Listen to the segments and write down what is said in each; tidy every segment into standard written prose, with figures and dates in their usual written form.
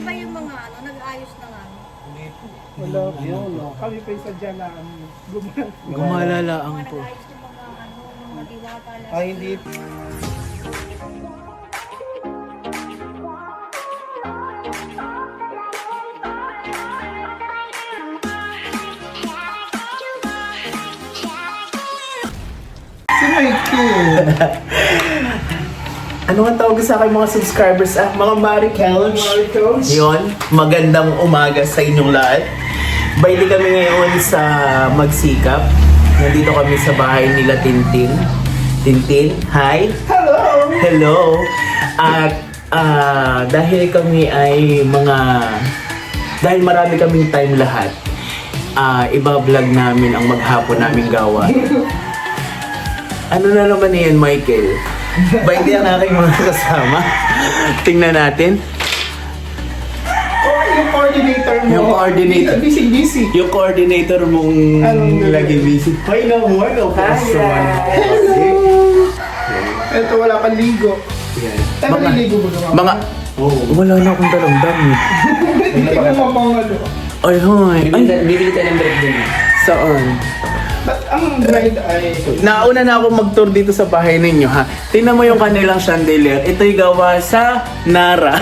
ba yung mga ano, nag-ayos na nga? Wala po. Kami pa yung sadya na Gumalalaan Mga po. nag-ayos ng mga ano, mga diwata lang. Ay, hindi. Si Michael. Ano ang tawag sa aking mga subscribers? Mga Maricouch. Yun, magandang umaga sa inyong lahat. Baili kami ngayon sa Magsikap. Nandito kami sa bahay nila Tintin. Tintin, hi! Hello! Hello! At dahil kami ay dahil marami kaming time lahat, iba-vlog namin ang maghapon naming gawa. Ano na naman yan, Michael? Ba hindi ang aking mga kasama? Tingnan natin. Oh, yung coordinator mo. Yung coordinator. Busy. Yung coordinator mong lagi busy. Hi naman, Hello! Ito, wala pang ligo. Yan. Tayo maliligo mo naman. Wala na akong dalang dami. Hindi ko mapangalo. Ay, hoy. Bibili tayo ng bread din. Saan? Ba't ang bride ay... Nauna na ako mag-tour dito sa bahay ninyo, ha? Tingnan mo yung kanilang chandelier. Ito'y gawa sa Nara.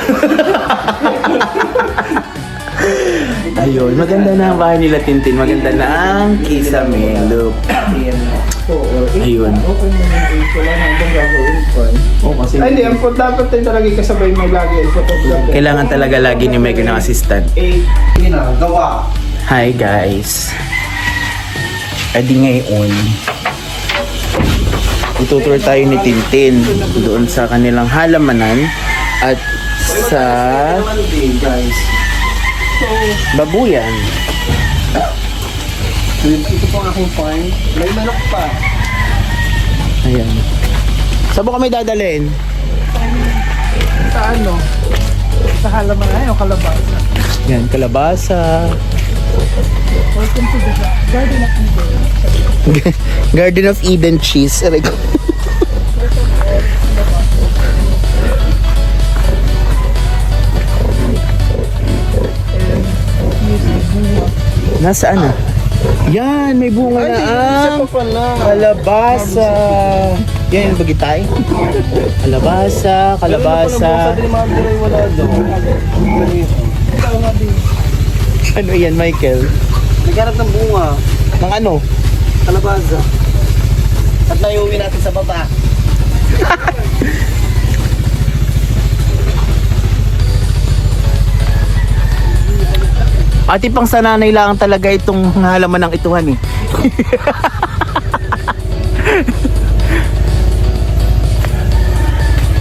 Ayun, maganda na ang bahay nila Tintin. Maganda na ang kisame. Look. Ayun. Okay mo yung age. Wala na akong gagawin pa. Oh, kasi Ay, hindi. Ang dapat tayo talaga kasabay mo lagi ay photograph. kailangan talaga lagi ni Megan ng assistant. Sige na, gawa. Hi guys. Adi ngayon, itutour tayo ni Tintin doon sa kanilang halamanan at sa babuyan. Ito po ang aking farm. May manok pa. Ayan. Saan mo kami dadalhin? Sa ano? Sa halaman na yung kalabasa. Yan, kalabasa. Welcome to the Garden of Eden. Garden of Eden cheese. Aray ko. Nasaan na? Yan, may bunga na ang kalabasa. Yan yung bagitay. Kalabasa. Ano yan, Michael? Naghanap ng bunga. Ng ano? Kalabasa. At naiuwi natin sa baba. Ati pang sananay lang talaga itong halaman ng ituhan eh.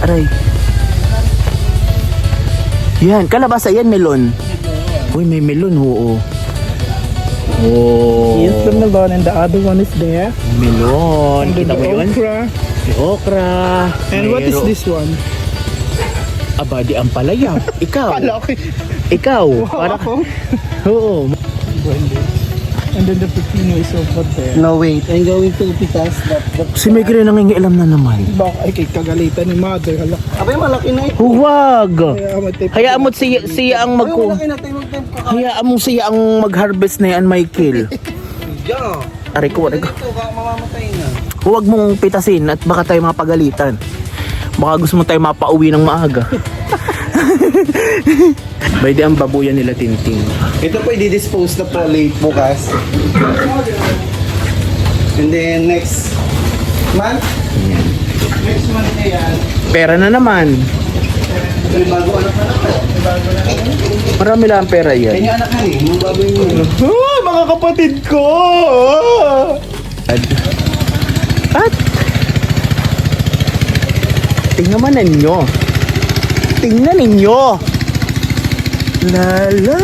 Aray. Yan, kalabasa yan, melon. Uy, may melon, oo. Oh. Here's the melon and the other one is there. Melon. And Kita then mo the yun? okra. May okra. And what is mayro- this one? Aba, di ang palaya. Ikaw. Palaki. Ikaw. Wow, ako. Oo. And then the pepino is over there. No wait, I'm going to pitas. Si Megre nangingialam na naman. Baka ay kay kagalitan ni mother. Hala. Abay, malaki na ito. Huwag. Kaya matay. Hayaan mo siya ang Ay, malaki na tayo mag-temp ko. Hayaan mo siya ang mag-harvest na yan, Michael. Yeah. Aray ko. Ito, baka mamamatay na. Huwag mong pitasin at baka tayo mapagalitan. Baka gusto mo tayo mapauwi ng maaga. Bayde ang babuyan nila Tintin. Ito po, i-dispose na po late bukas. And then next month, Next month na yan. Pera na naman. ito yung bago anak na po. Marami lang ang pera yan. Kanya anak na eh, yung baboy mo. Mga kapatid ko! At tingnan ninyo. Tingnan ninyo. La la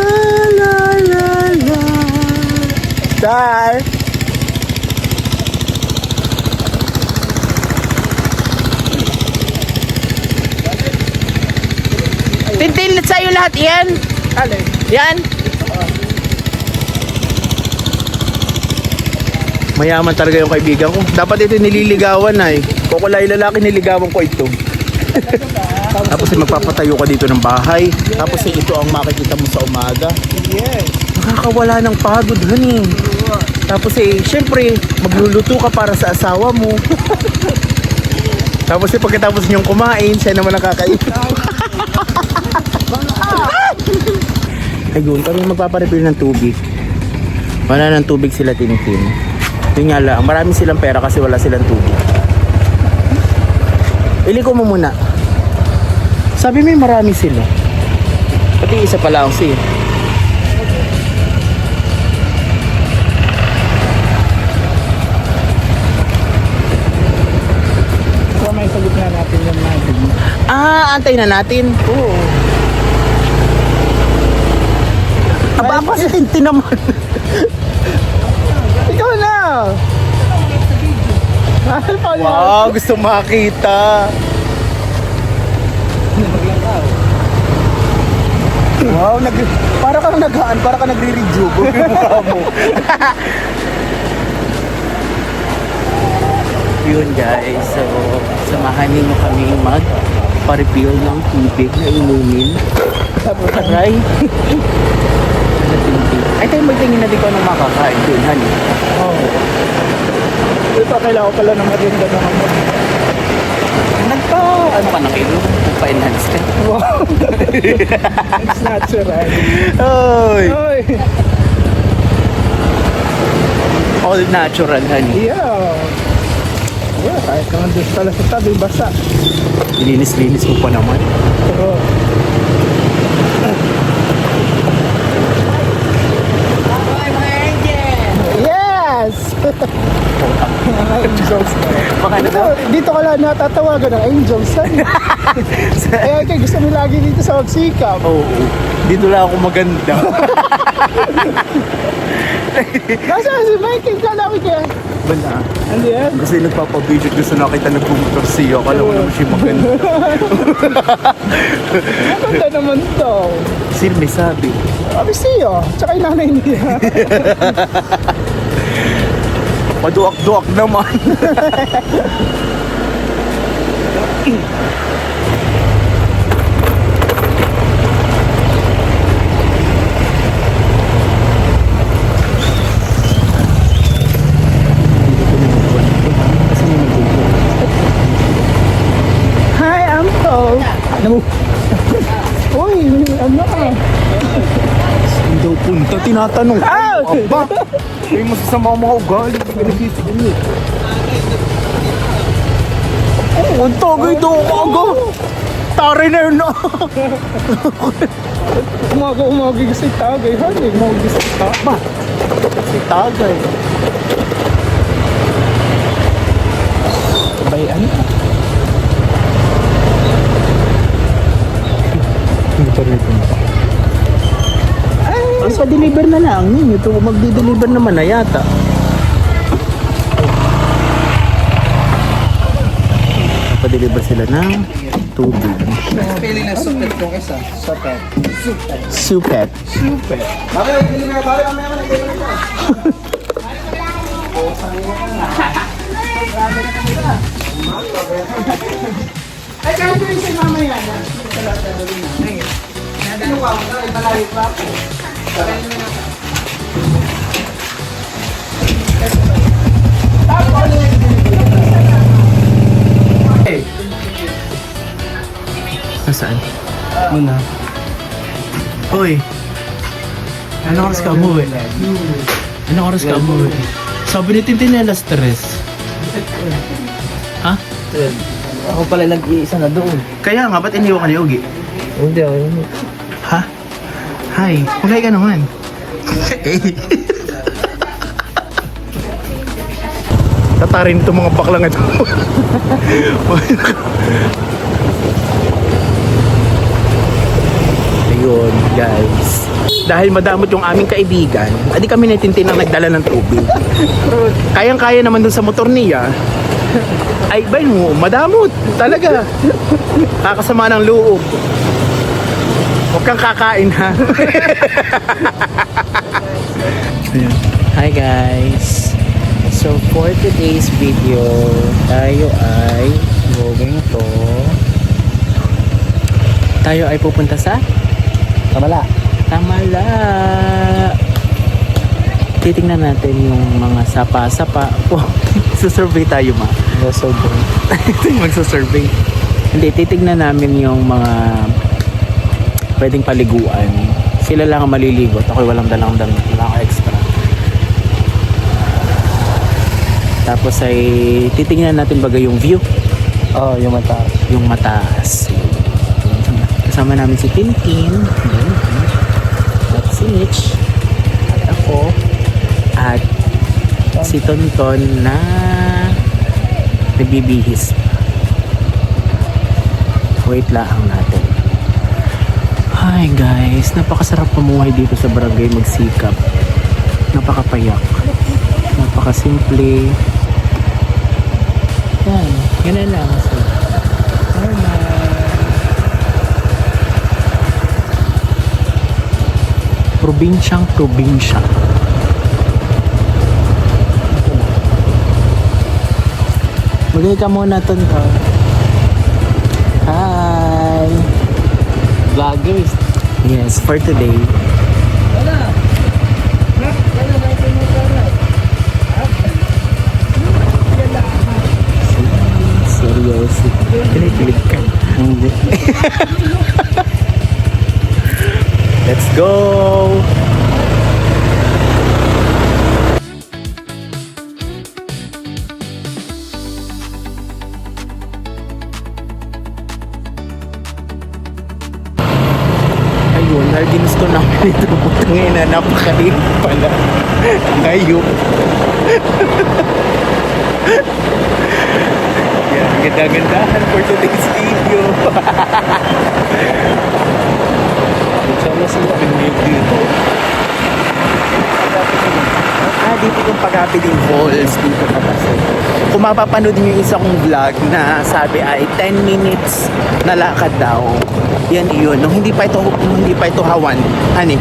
la la la. Star. Tintin sa'yo lahat yan. Alin? Yan. Mayaman talaga yung kaibigan ko. Dapat ito nililigawan ay. Kukulay lalaki niligawan ko ito. Tapos magpapatayo ka dito ng bahay. Tapos ito ang makikita mo sa umaga. Yes. Nakakawala ng pagod, honey. Tapos syempre, magluluto ka para sa asawa mo. Tapos pagkatapos niyong kumain, siya naman nakakain. Ayun, kami magpaparefill ng tubig. Wala ng tubig sila, Tintin. Yun nga lang, marami silang pera kasi wala silang tubig. Ili ko mo muna. Sabi mo marami sila. Pati isa pala ang siya. So may sagot na natin yung natin. Antay na natin. Oo. Aba, kasi Tintin naman. Ikaw na! Wow, gusto makita. Wow, para kang naghaan, para kang nagre-rejuve yung mukha mo. Yun guys, so samahan niyo kami mag-refill ng tubig na inumin. Aray. Ay tayo magtingin na di ko anong makakain dun, honey. Oo. Ito, kailangan ko pala ng maganda ng amot. Ano ka na kayo? Nagpa-enhance ka? Wow. It's natural. Oy! Oy! All natural, honey. Yeah. Yeah, kahit naman doon pala sa tabi, basa. Linis-linis mo pa naman. Pero, yes! Mga angels. Baka na daw. Dito ka lang natatawagan ng angels. Kaya kayo gusto mo lagi dito sa magsikap. Oo. Dito lang ako maganda. Nasaan si Mikey? Kala ko kaya. Bala. Ano yan? Kasi nagpapabidyo gusto nakita nagpumotor siya. Akala ko naman siya maganda. Maganda naman to. Sino may sabi? Sabi siya. Tsaka yung nanay niya. Paduak-duak naman. Hi, Uncle. Ano? Uy, ano ka? Saan daw punta? Tinatanong. Ah! Aba! May masasama ang mga ugali. Pinag-isip. Oh, ang tagay daw ako aga. Tari na yun na. Umaga kasi tagay. Honey, umaga kasi tagay. Ba? Si tagay. Sabay, ano? Ay, pa-deliver na lang. Ito, magdi-deliver naman na yata. Pa-deliver sila ng tubig. Pili na supet kong isa. Supet. Supet. Super. Bakit? Pili na pare kami naman nagdala na. Ay, kahit ko yung si mama yan. Ano ka? Malayo pa ako. Nasaan? Muna. Uy! Anong oras ka umuwi? Anong oras ka umuwi? Sabi ni Tintin alas 3. Ha? Ako pala nag-iisa na doon. Kaya nga, ba't iniwan ka ni Ugi? Hindi ako. Ha? Hi, magay ka naman. Tatarin itong mga baklang ito. Ayun, guys. Dahil madamot yung aming kaibigan, adi kami na Tintin ang nagdala ng tubig. Kayang-kaya naman dun sa motor niya. Ay, bay mo, madamot. Talaga. Kakasama ng loob. Huwag kang kakain, ha? Hi, guys. So, for today's video, tayo ay going to Tayo ay pupunta sa Kamala. Tamala. Titingnan natin yung mga sapa-sapa. Oh, survey tayo ma. Magsasurvey. Hindi, titignan namin yung mga pwedeng paliguan. Sila lang ang maliligo. At ako'y walang dalang extra. Tapos ay titignan natin bagay yung view. Oh, yung mataas. Yung mataas. Kasama namin si Tintin. At si Mitch. At ako. At si Tonton na nagbibihis pa. Wait lang natin. Hi guys, napakasarap pamuhay dito sa barangay Magsikap. Napakapayak. Napakasimple. Yan, yan lang. So, probinsyang probinsya. Magay ka muna, Tonton. Hi! Vloggers. Yes, for today. Seryoso. Kinikilig ka. Hindi. Let's go! Ayun, dahil ginusto namin ito. Ngayon na napakahirap pala. Ngayon. Yan, ganda-gandahan for today's video. Sana sila. Dito. Dito yung Pagkapiling Falls. Dito pa kasi. Kung mapapanood niyo yung isa kong vlog na sabi ay 10 minutes na lakad daw. Yan yun. Nung hindi pa ito hawan. Hani?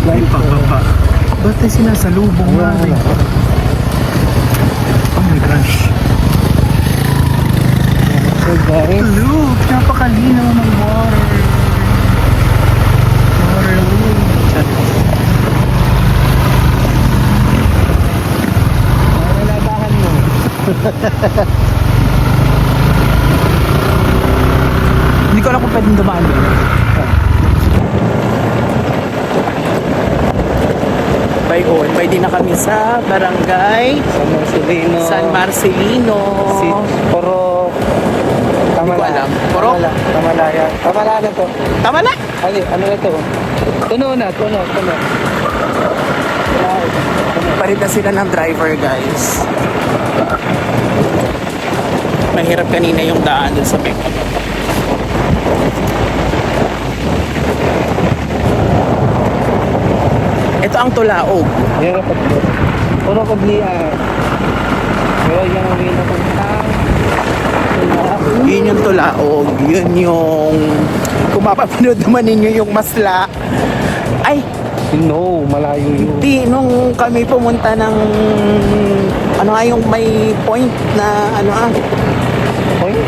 Ay, pababa. Ba't tayo sinasalubong nga rin? Oh my gosh. So guys, Look, napakalinaw ng water. Water, look. naladahan mo. Hindi ko alam kung pwedeng dumaan doon. Bayon, pwede na kami sa barangay San Marcelino. San Marcelino. Si Poro. Hindi ko alam. Poro? Tamalaya. Tamala na to. Tama na! Ano na to? Tuno na. Palit na sila ng driver, guys. Mahirap kanina yung daan dun sa Mecca. Ito ang Tulaog. Yan ang pagbo. Puro kablian. Pero yung way na puntang. Yun yung Tulaog. Yun yung... Kung mapapanood naman ninyo yung Masla. Ay! No, malayo yun. Di, nung kami pumunta ng... Ano nga yung may point na...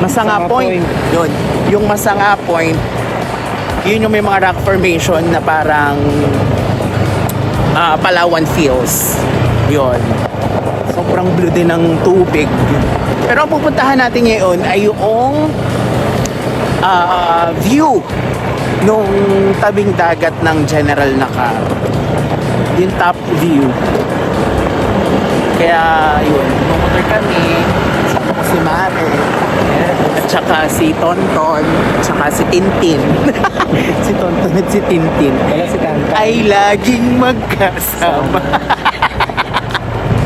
Masanga Point. Yun. Yung Masanga Point. Yun yung may mga rock formation na parang... Palawan Feels. Yun. Sobrang blue din ng tubig. Pero ang pupuntahan natin ngayon ay yung view nung tabing dagat ng General Naka. Yung top view. Kaya yun, pumunta kami. Kasama ko si Mare. At saka si Tonton, at saka si Tintin. Si Tonton at si Tintin. Wala si Tanta. Ay laging magkasama.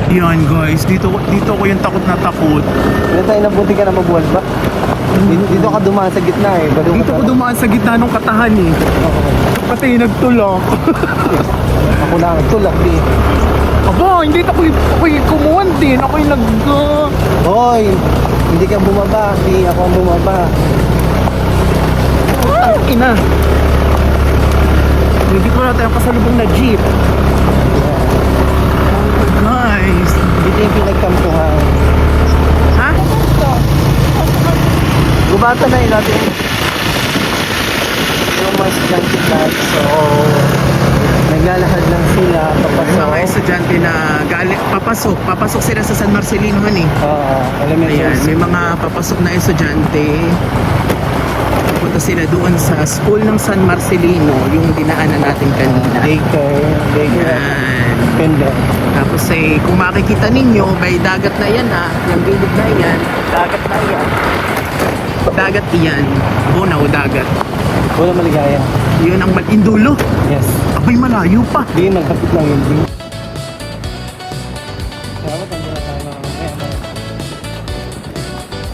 Yan guys, dito ko yung takot na takot. Wala tayo nabuti ka na mabuwal ba? Dito ka dumaan sa gitna eh. Dito ko dumaan sa gitna ng katahan eh. Pati nagtulak. Ako na tulak eh. Aba, hindi ako'y kumuhan din. Ako'y Hoy, hindi ka bumaba. Hindi ako ang bumaba. ina. Hindi ko na tayong kasalubong na jeep. Nice. Dito yung pinagkampuhan. Ha? Gubata na yun natin. Yung mga estudyante class. So, naglalahad lang sila. Yung mga estudyante na papasok sila sa San Marcelino honey. Elementary Ayan, may mga papasok na estudyante. Punta sila doon sa school ng San Marcelino, yung dinaanan natin kanina. Daycare. Ayan. Pendo. Tapos kung makikita ninyo, may dagat na yan yung gilid na yan, dagat na yan. Dagat iyan. Bonaw, dagat. Wala maligaya. Yun ang Indulo. Yes. Abay, malayo pa. Di, magkapit lang yun. Di. Salamat, ang dala tayo ng mamaya.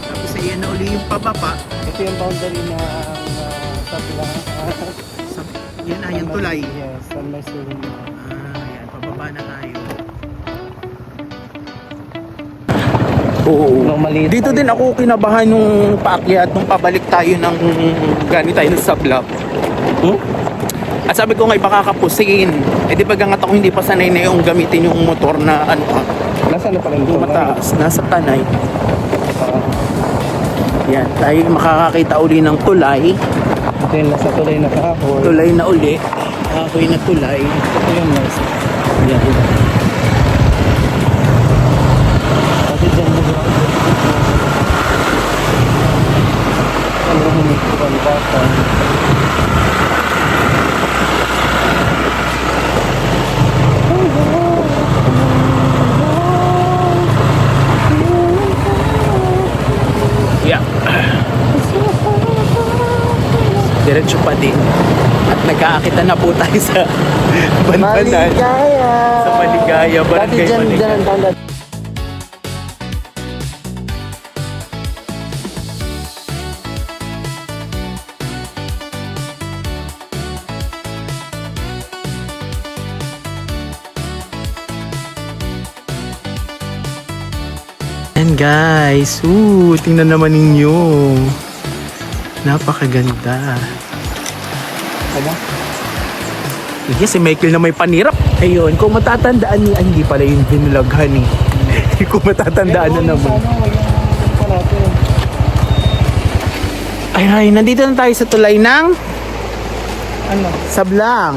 Tapos ayan na uli yung pababa. Ito yung boundary na sabi lang. Yan na, yung tulay. Yes, San Marcelino. Ayan, pababa na tayo. Oo. Nung maliit Dito tayo. din ako kinabahan nung paakyat, nung pabalik tayo ng gani tayo sa Sablap. At sabi ko nga, baka kapusin. Eh di bagangat ako hindi pa sanay na yung gamitin yung motor na Nasaan na pala yung mataas, nasa tanay. Yan, tayo makakakita uli ng tulay. Ito yung nasa tulay na kahoy. Tulay na uli. Kahoy na tulay. Ito yung nice. Yan. Kasi dyan mo ba? Ano humikupan bata? Yeah. Diretso pa din. At nagkakita na po tayo sa Banbanan. Maligaya! Sa Maligaya, Dati Barangay dyan Maligaya. ang tanda. And guys, tingnan naman ninyo. Napakaganda. Ano? Yes, si Michael na may panirap. Ayun, kung matatandaan niya, hindi pala yung binulaghan eh. Kung matatandaan na naman. Ay, nandito na tayo sa tulay ng Ano? Sablang.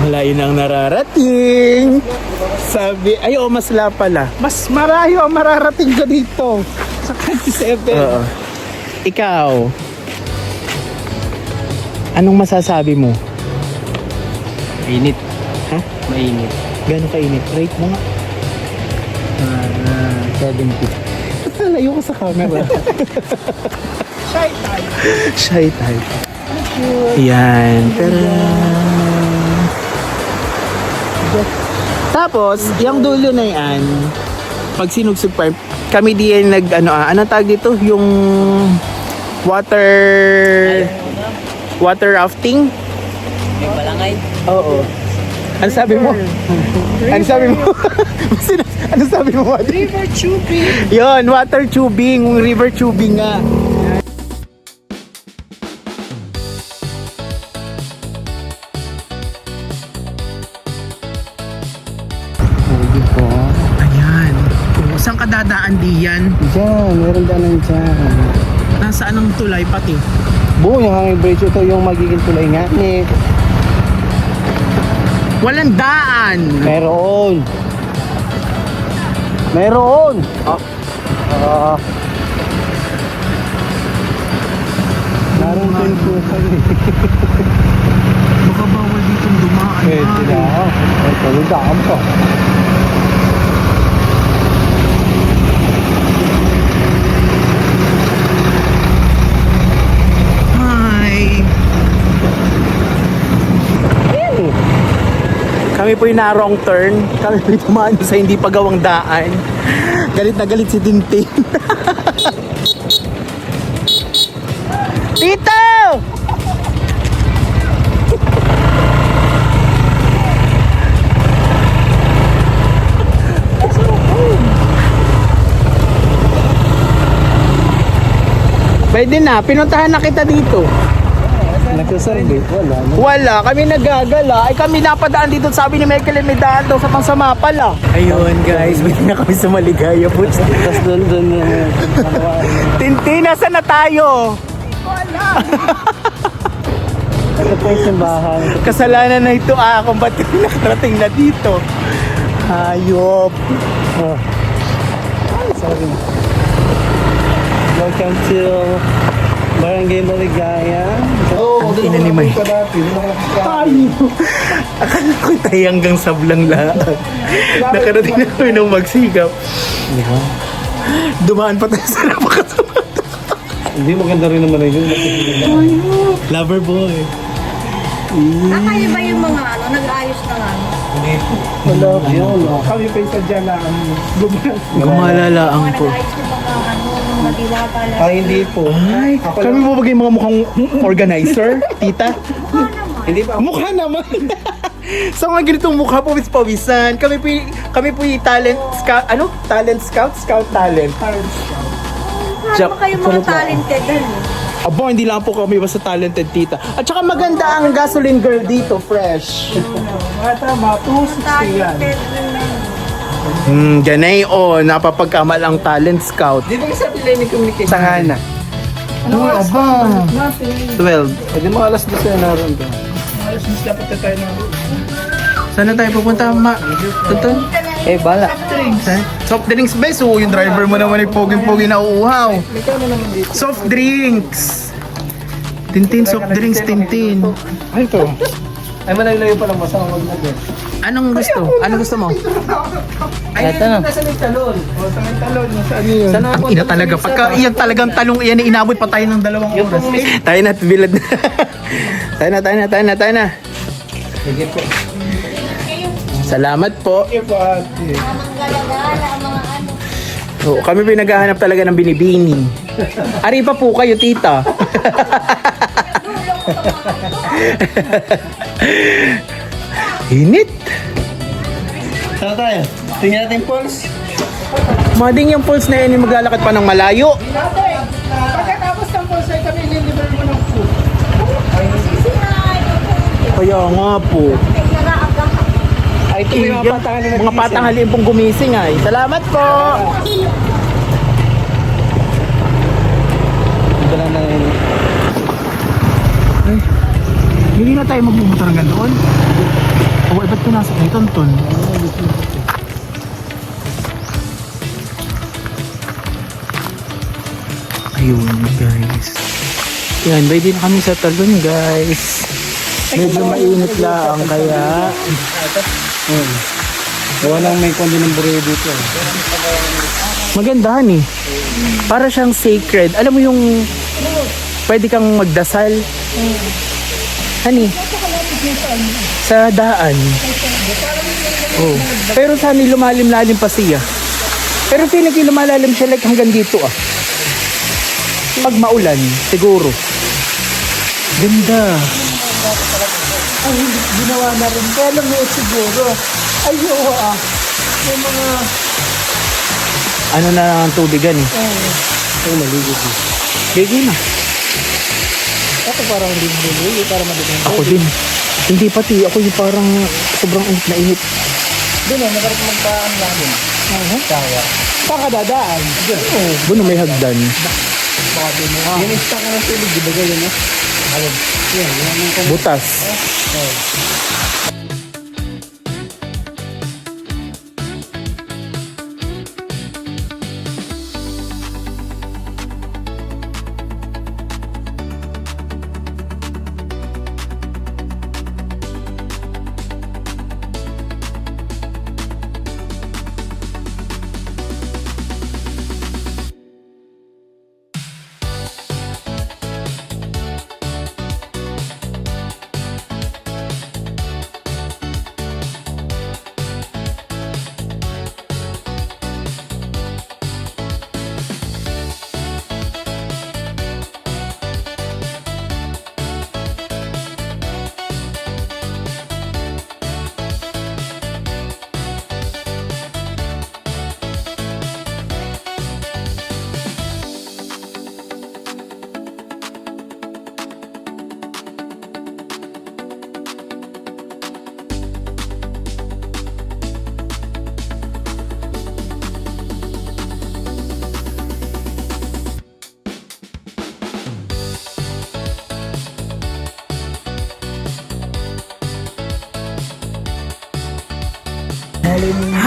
Malayo nang nararating. Sabi, masla pala. Mas marayo ang mararating ka dito. Sa 27. Oo. Ikaw, anong masasabi mo? Init. Ha? Mainit. Gano'n kainit? Rate mo nga. 70. Layo ko sa camera. Shy type. Yan. Tapos, yung dulo na yan, pag sinugsug pa, kami diyan anong tag dito? Yung water rafting? May balangay. Oo. Ano sabi mo? Ano sabi mo? Ano sabi mo? River tubing. Yon, water tubing, river tubing nga. Ayan. Saan ka dadaan diyan? Diyan, meron daanan dyan. Nasaan ang tulay pati? Buo yung hanging bridge. Ito yung magiging tulay nga. Walang daan. Meron. Meron. Naroon ko yung pusay. Baka bawal ditong dumaan. Pwede na. Ito yung daan pa. Kami po yung na-wrong turn. Kami po yung tumaan sa hindi pagawang daan. Galit na galit si Tintin. Tito! Pwede na, pinuntahan na kita dito. Nagsasurvey, wala. Wala, kami nagagala. Ay kami napadaan dito, sabi ni Michael, may daan daw sa pangsama pala. Ayun guys, bigyan na kami sa Maligaya po. Tapos doon Tintin, nasa na tayo? ito po yung simbahan. Kasalanan na ito kung ba't kami nakarating na dito. Hayop. Oh. Ay, sorry. Welcome to Barangay Maligaya. Ang ina ni May. Hayop. Akala ko tayo hanggang sablang lahat. Nakarating na kami ng magsigap. Dumaan pa tayo sa napakasama. Hindi maganda rin naman yun. Lover boy. Kayo ba yung mga nag-ayos na nga? Wala. Yun. Kami pa yung sadya na Gumalalaang Mga po. nag-ayos yung mga nung nadiwata lang. Ay, hindi po. Ay, kami mo bagay mga mukhang organizer, tita? Hindi pa. Mukha naman. Sa mga ganitong mukha, pawis-pawisan. Kami po yung talent scout, Talent scout? Scout talent. Paano ba kayo mga talented? Abo, hindi lang po kami basta talented, tita. At saka maganda ang gasoline girl dito, fresh. Tama, 260 yan. Talented. Ganay napapagkamal ang talent scout. Di ba yung sa Pileni Communication? Sangana. Ano aba? 12. Pwede mo alas 10 na naroon doon. Alas 10 dapat na tayo na. Saan na tayo pupunta, ma? Tuton? Eh, bala. Soft drinks, beso. Yung driver mo naman ay poging-pogi na uuhaw. Soft drinks. Tintin, soft drinks, Tintin. Ay, ito. Ay, malayo-layo pa lang masama wag na din. Anong gusto? Anong gusto mo? Ay, ito na. Nasa may talon. O, sa may talon. Saan yun? Ang ina talaga. Pagka iyan talagang talong iyan, inabot pa tayo ng 2 oras. Tayo na, bilad na. tayo na. Sige po. Salamat po. Sige po, ate. Mga galagala, mga ano. Oo, kami pinaghahanap talaga ng binibini. Ari pa po kayo, tita. Init. Saan tayo? Tingnan natin yung pulse. Mading yung pulse na yan yung maglalakad pa ng malayo. Pagkatapos ng pulse ay kami lilibre mo ng food. Kaya nga po. Ay, ito yung mga patangan na Mga patanghalian pong gumising ay. Salamat po. Ito lang na yun. Hindi na tayo magbubuta ng doon. O, ba't pinasok ni Tonton? Ayun, guys. Yan, pwede na kami sa talon, guys. Medyo mainit lang, kaya... Walang may kondo ng bureo dito. Magandahan eh. Para siyang sacred. Alam mo yung... Pwede kang magdasal. Hani? Sa daan. Oh. Pero sana lumalim-lalim pa siya. Pero feeling ko lumalalim siya like hanggang dito ah. Pag maulan, siguro. Ganda. Ay, ginawa na rin. Kaya lang mo siguro. Ay, oo ah. May mga... Ano na lang ang tubigan eh. Ay, maligo din. Gigi na. Ako parang hindi maligo para madigang. Ako din. Hindi pati. Ako yung parang sobrang init na init. Doon eh, nakarap magpaan namin. Kaya. Saan ka dadaan? Oo. Buno may hagdan. Baka din mo. Yan yung ka ng tulog. Di ba ganyan eh? Alin? Yan yung Butas.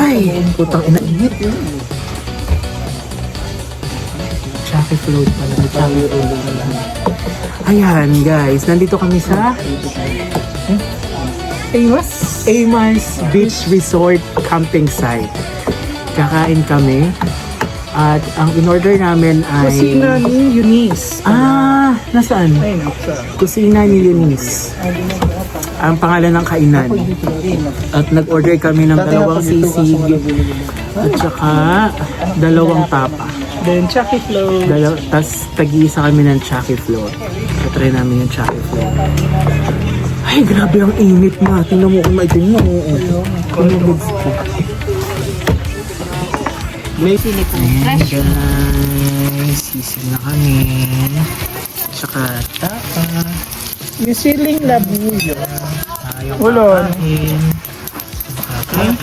Ay, putang ina-init. Chucky float pala. Chucky float pala. Ayan guys, nandito kami sa Amos Beach Resort Camping Site. Kakain kami. At ang in-order namin ay... Kusina ni Eunice. Nasaan? Ayun, sa Kusina ni Eunice. Ang pangalan ng kainan. At nag-order kami ng 2 sisig at saka 2 tapa. Then, Chucky float. Tapos tag-iisa kami ng Chucky float. Try namin yung Chucky float. Ay, grabe ang init na. Tingnan mo kung maitin mo. Kumulogs ko. May sinip mo. Ayan guys, sisig na kami. Tsaka tapa. Yung siling labuyo. Tayong Ulon. kakain.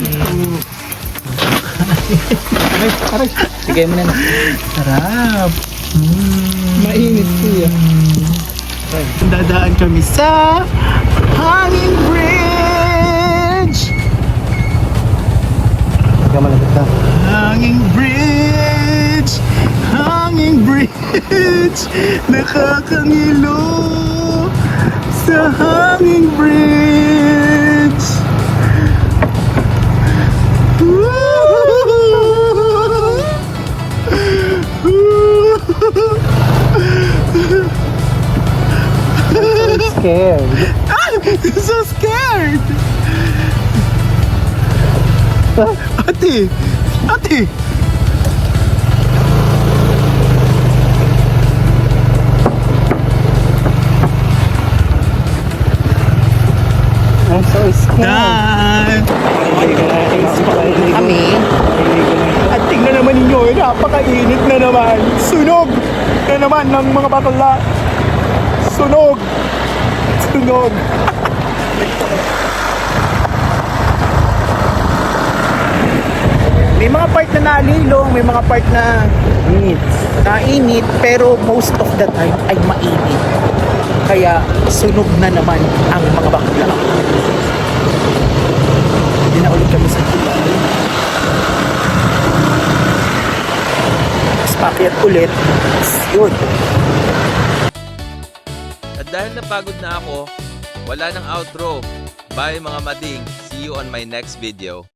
Makakain. Bigay mo na na. Sarap. Mainit siya. Dadaan kami sa Hanging Bridge. Kamalapit ka. Hanging Bridge. Hanging Bridge. Nakakangilo sa Hanging Bridge. Scared. I'm so scared! Ate! Ate! I'm so scared. Dan! Kami. At tingnan naman ninyo, napakainit na naman. Sunog na naman ng mga bakla. Sunog! Sunog! May mga part na nalilong, may mga part na nainit, pero most of the time ay mainit. Kaya sunog na naman ang mga bakla. Hindi na ulit kami sa tulay. Tapos pakyat ulit. Yun. At dahil napagod na ako, wala nang outro. Bye mga mading. See you on my next video.